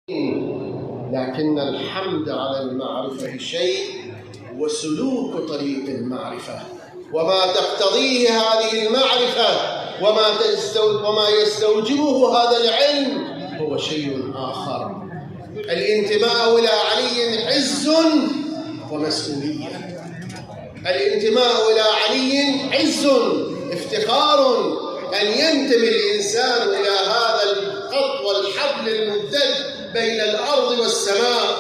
لكن الحمد على المعرفة شيء وسلوك طريق المعرفة وما تقتضيه هذه المعرفة وما يستوجبه هذا العلم هو شيء آخر. الانتماء إلى علي عز ومسؤولية. الانتماء إلى علي عز، افتخار أن ينتمي الإنسان إلى هذا الخط والحبل الممتد بين الأرض والسماء،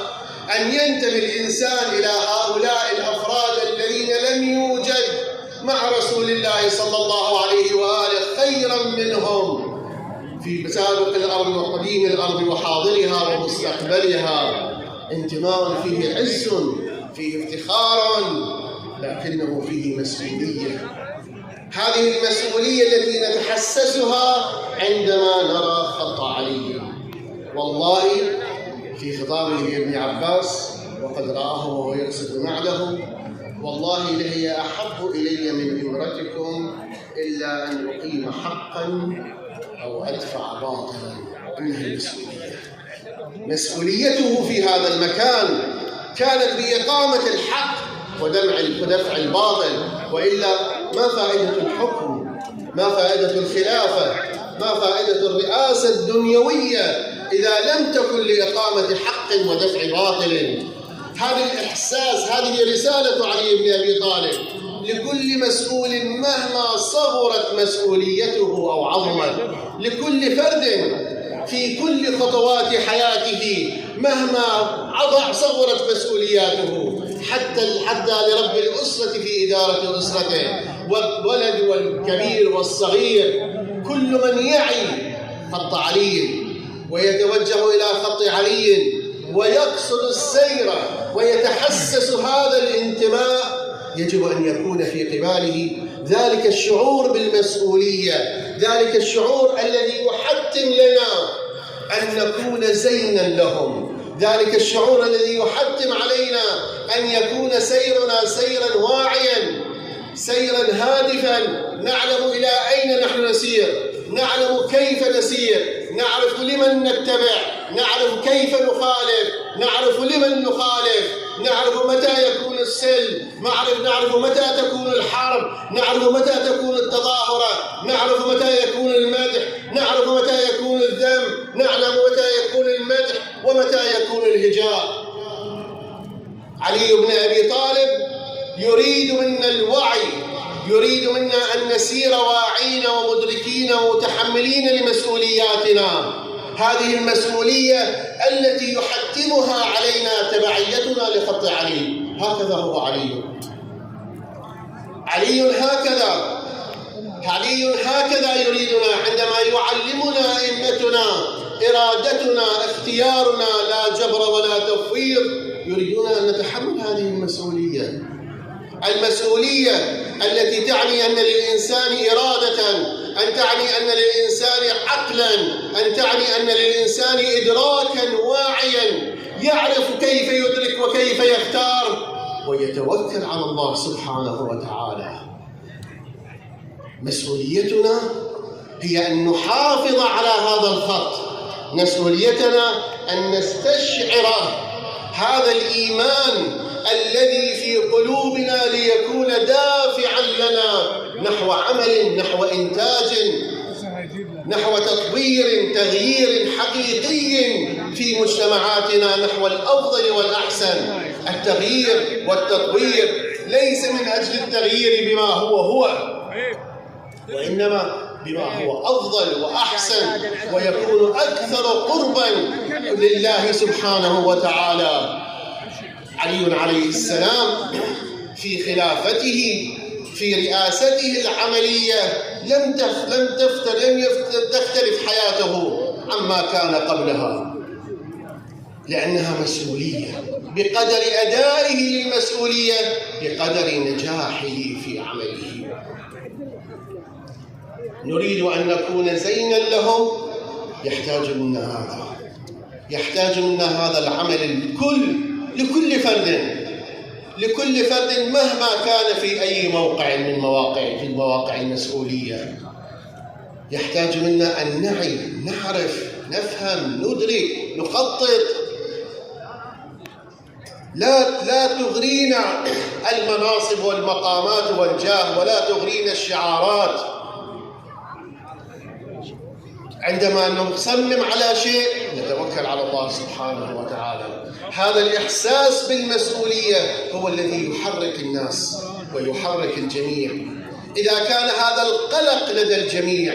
أن ينتمي الإنسان إلى هؤلاء الأفراد الذين لم يوجد مع رسول الله صلى الله عليه وآله خيرا منهم في سابق الأرض وقديم الأرض وحاضرها ومستقبلها. انتماء فيه عز، فيه افتخار، لكنه فيه مسؤولية. هذه المسؤولية التي نتحسسها عندما نرى خط علي. والله في خطابه لابن عباس وقد رآه وهو يقصد نعله: والله لهي أحب إلي من إمرتكم إلا أن أقيم حقا أو أدفع باطلا. إنها المسؤولية. مسؤوليته في هذا المكان كانت بإقامة الحق ودفع الباطل، وإلا ما فائدة الحكم؟ ما فائدة الخلافة؟ ما فائدة الرئاسة الدنيوية إذا لم تكن لإقامة حق ودفع باطل؟ هذا الإحساس، هذه رسالة علي بن أبي طالب لكل مسؤول مهما صغرت مسؤوليته أو عظمت، لكل فرد في كل خطوات حياته مهما صغرت مسؤولياته، حتى لرب الأسرة في إدارة أسرته، والولد والكبير والصغير، كل من يعي خط علي ويتوجه إلى خط علي ويقصد السير ويتحسس هذا الانتماء، يجب أن يكون في قباله ذلك الشعور بالمسؤولية، ذلك الشعور الذي يحتم لنا أن نكون زينا لهم، ذلك الشعور الذي يحتم علينا أن يكون سيرنا سيرا واعيا، سيرا هادفا، نعلم إلى أين نحن نسير، نعلم كيف نسير، نعرف لمن نتبع، نعرف كيف نخالف، نعرف لمن نخالف، نعرف متى يكون السلم، نعرف متى تكون الحرب، نعرف متى تكون التظاهرة، نعرف متى يكون المدح، نعرف متى يكون الذم، نعلم متى يكون المدح ومتى يكون الهجاء. علي بن أبي طالب يريد منا الوعي، يريد منا أن نسير واعين ومدركين ومتحملين لمسؤولياتنا، هذه المسؤولية التي يحتمها علينا تبعيتنا لخط علي. هكذا هو علي هكذا يريدنا عندما يعلمنا أئمتنا إرادتنا اختيارنا لا جبر ولا تفويض، يريدون أن نتحمل هذه المسؤولية التي تعني أن للإنسان إرادة، أن تعني أن للإنسان عقلا، أن تعني أن للإنسان إدراكا واعيا يعرف كيف يدرك وكيف يختار ويتوكل على الله سبحانه وتعالى. مسؤوليتنا هي أن نحافظ على هذا الخط، مسؤوليتنا أن نستشعر هذا الإيمان الذي في قلوبنا ليكون دافعا لنا نحو عمل، نحو إنتاج، نحو تغيير حقيقي في مجتمعاتنا، نحو الأفضل والأحسن. التغيير والتطوير ليس من أجل التغيير بما هو وإنما بما هو أفضل وأحسن ويكون أكثر قربا لله سبحانه وتعالى. علي عليه السلام في خلافته، في رئاسته العملية لم تختلف حياته عما كان قبلها، لأنها مسؤولية، بقدر أدائه للمسؤولية بقدر نجاحه في عمله. نريد أن نكون زينا لهم، يحتاج منا هذا العمل لكل فرد مهما كان في أي موقع من مواقع المسؤولية. يحتاج منا أن نعرف نفهم، ندرك، نخطط. لا تغرينا المناصب والمقامات والجاه، ولا تغرينا الشعارات. عندما نصمم على شيء نتوكل على الله سبحانه وتعالى. هذا الإحساس بالمسؤولية هو الذي يحرك الناس ويحرك الجميع. إذا كان هذا القلق لدى الجميع،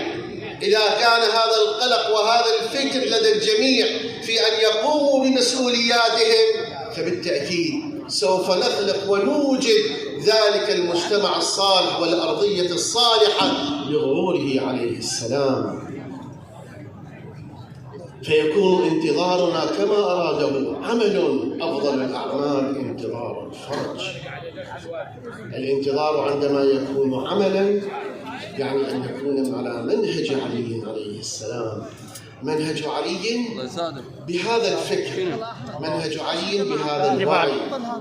إذا كان هذا القلق وهذا الفكر لدى الجميع في أن يقوموا بمسؤولياتهم، فبالتأكيد سوف نخلق ونوجد ذلك المجتمع الصالح والأرضية الصالحة بظهوره عليه السلام. فيكون انتظارنا كما أراده عمل أفضل الأعمال انتظار الفرج. الانتظار عندما يكون عملا يعني أن نكون على منهج علي عليه السلام. منهج علي بهذا الفكر، منهج علي بهذا الوعي،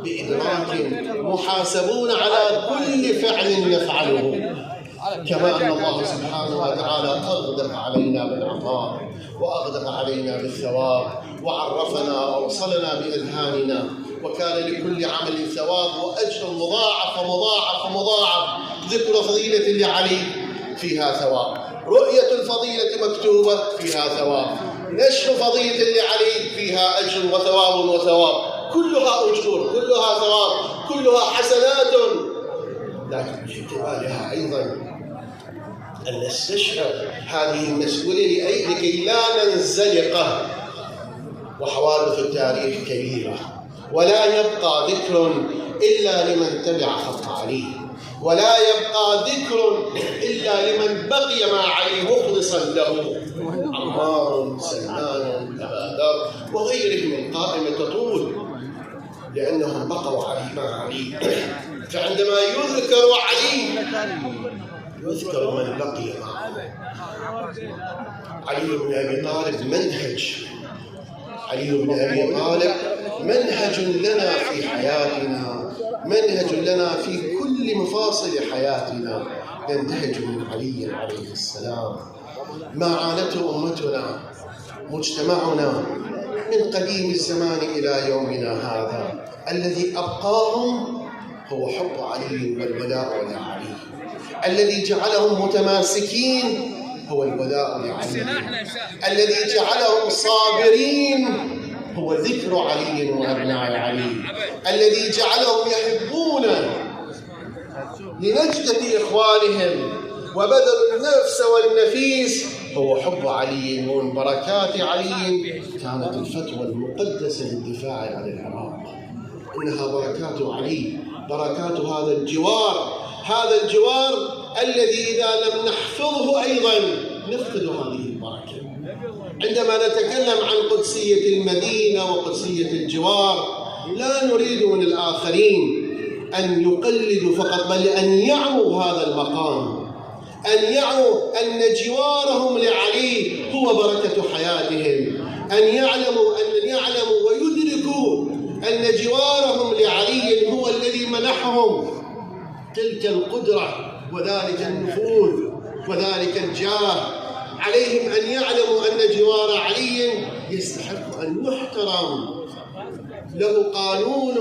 بإدراك، محاسبون على كل فعل نفعله. كما أن الله سبحانه وتعالى أغدق علينا بالعطاء وأغدق علينا بالثواب، وعرفنا ووصلنا بأذهاننا، وكان لكل عمل ثواب وأجر مضاعف ومضاعف ومضاعف. ذكر فضيلة لعلي فيها ثواب، رؤية الفضيلة مكتوبة فيها ثواب، نشر فضيلة لعلي فيها أجر وثواب وثواب، كلها أجور، كلها ثواب، كلها حسنات. لكن في قبالها أيضا أن نستشعر هذه المسؤولية لكي لا ننزلق. وحوادث التاريخ كبيرة، ولا يبقى ذكر إلا لمن تبع خط علي، ولا يبقى ذكر إلا لمن بقي مع علي مخلصا له. عمار، سلمان، أبا ذر وغيرهم من قائمة تطول، لأنهم بقوا مع علي. فعندما يذكر علي يذكر من بقي معه. علي بن أبي طالب منهج، علي بن أبي طالب منهج لنا في حياتنا، منهج لنا في كل مفاصل حياتنا، ننتهج من علي عليه السلام. ما عانته أمتنا مجتمعنا من قديم الزمان إلى يومنا هذا، الذي أبقاهم هو حب علي والولاء لعلي. الذي جعلهم متماسكين هو الولاء لعلي. الذي جعلهم صابرين هو ذكر علي وأبناء علي. الذي جعلهم يحبون لنجدة إخوانهم وبذلوا النفس والنفيس هو حب علي. ومن بركات علي كانت الفتوى المقدسة للدفاع عن العراق. إنها بركات علي، بركات هذا الجوار، هذا الجوار الذي إذا لم نحفظه أيضا نفقد هذه البركة. عندما نتكلم عن قدسية المدينة وقدسية الجوار، لا نريد من الآخرين أن يقلدوا فقط، بل أن يعوا هذا المقام، أن يعوا أن جوارهم لعلي هو بركة حياتهم، أن يعلموا ويدركوا أن جوارهم لعلي هو الذي منحهم تلك القدرة وذلك النفوذ وذلك الجاه. عليهم أن يعلموا أن جوار علي يستحق أن يحترم، له قانون،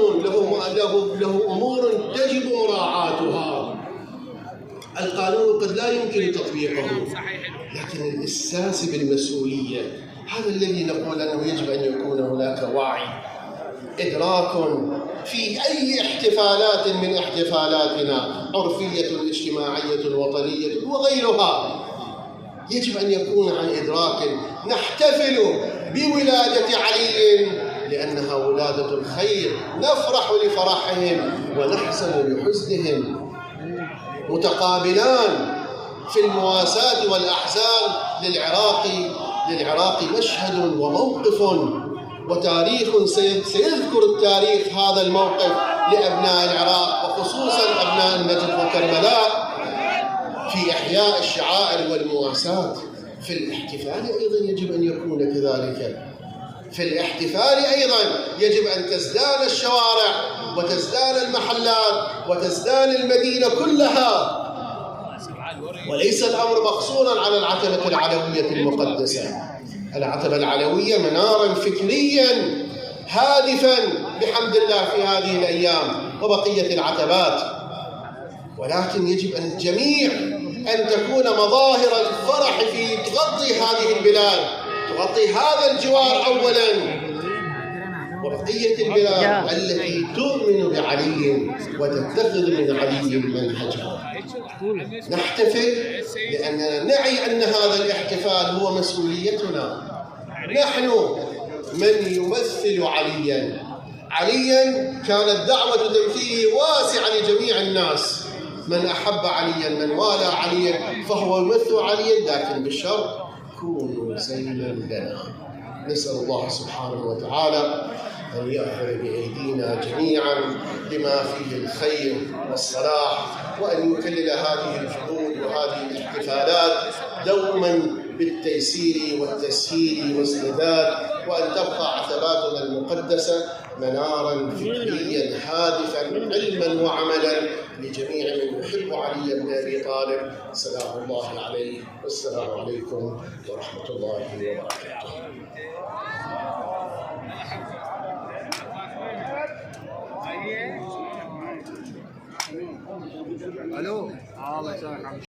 له أمور تجب مراعاتها. القانون قد لا يمكن تطبيقه، لكن الإحساس بالمسؤولية هذا الذي نقول أنه يجب أن يكون هناك وعي، إدراك في أي احتفالات من احتفالاتنا، عرفية، اجتماعية، وطنية وغيرها، يجب أن يكون عن إدراك. نحتفل بولادة علي لأنها ولادة الخير، نفرح لفرحهم ونحزن لحزنهم، متقابلان في المواساة والأحزان. للعراق مشهد وموقف وتاريخ سيذكر التاريخ هذا الموقف لأبناء العراق، وخصوصا أبناء النجف وكربلاء، في إحياء الشعائر والمواساة. في الاحتفال أيضا يجب أن يكون كذلك. في الاحتفال أيضا يجب أن تزدان الشوارع وتزدان المحلات وتزدان المدينة كلها، وليس الأمر مقصورا على العتبة العلوية المقدسة. العتبة العلوية منارا فكريا هادفا بحمد الله في هذه الأيام وبقية العتبات، ولكن يجب أن الجميع أن تكون مظاهر الفرح في تغطي هذه البلاد، تغطي هذا الجوار أولا وبقية البلاد التي تؤمن بعلي وتتخذ من علي منهجا. نحتفل لأننا نعي أن هذا الاحتفال هو مسؤوليتنا، نحن من يمثل عليا. عليا كانت دعوة تمثيله واسعة لجميع الناس، من أحب عليا من والى عليا فهو يمثل عليا، لكن بالشرط كونوا زينا لنا. نسأل الله سبحانه وتعالى أن يأخذ بأيدينا جميعا لما فيه الخير والصلاح، وأن يكلل هذه الجهود وهذه الاحتفالات دوما بالتيسير والتسهيل والسداد، وأن تبقى عتباتنا المقدسة منارا فكريا هادفا علما وعملا لجميع من يحب علي بن أبي طالب. سلام الله عليه، والسلام عليكم ورحمة الله وبركاته.